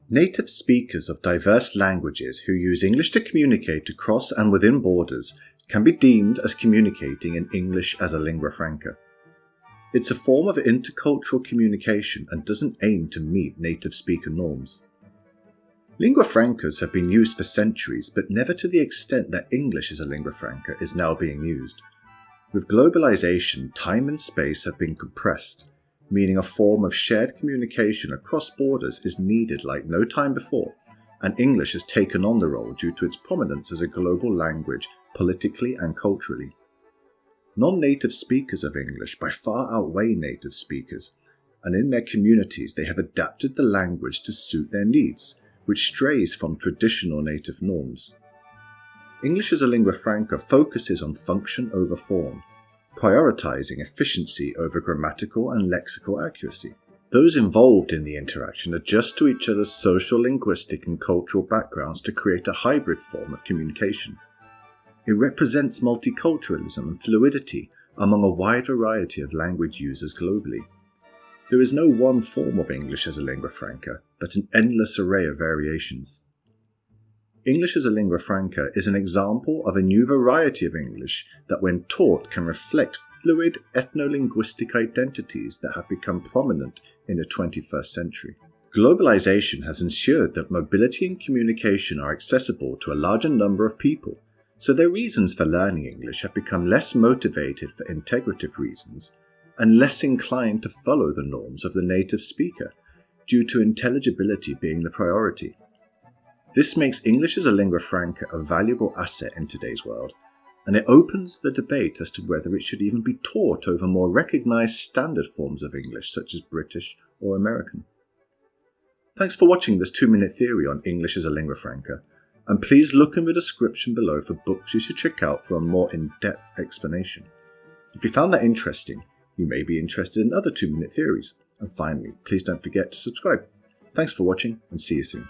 Native speakers of diverse languages who use English to communicate across and within borders can be deemed as communicating in English as a lingua franca. It's a form of intercultural communication and doesn't aim to meet native speaker norms. Lingua francas have been used for centuries, but never to the extent that English as a lingua franca is now being used. With globalization, time and space have been compressed, meaning a form of shared communication across borders is needed like no time before, and English has taken on the role due to its prominence as a global language politically and culturally. Non-native speakers of English by far outweigh native speakers, and in their communities they have adapted the language to suit their needs, which strays from traditional native norms. English as a lingua franca focuses on function over form, prioritizing efficiency over grammatical and lexical accuracy. Those involved in the interaction adjust to each other's social, linguistic and cultural backgrounds to create a hybrid form of communication. It represents multiculturalism and fluidity among a wide variety of language users globally. There is no one form of English as a lingua franca, but an endless array of variations. English as a lingua franca is an example of a new variety of English that when taught can reflect fluid ethno-linguistic identities that have become prominent in the 21st century. Globalization has ensured that mobility and communication are accessible to a larger number of people, so their reasons for learning English have become less motivated for integrative reasons and less inclined to follow the norms of the native speaker, due to intelligibility being the priority. This makes English as a lingua franca a valuable asset in today's world, and it opens the debate as to whether it should even be taught over more recognized standard forms of English such as British or American. Thanks for watching this 2-minute theory on English as a lingua franca, and please look in the description below for books you should check out for a more in-depth explanation. If you found that interesting, you may be interested in other 2-minute theories. And finally, please don't forget to subscribe. Thanks for watching and see you soon.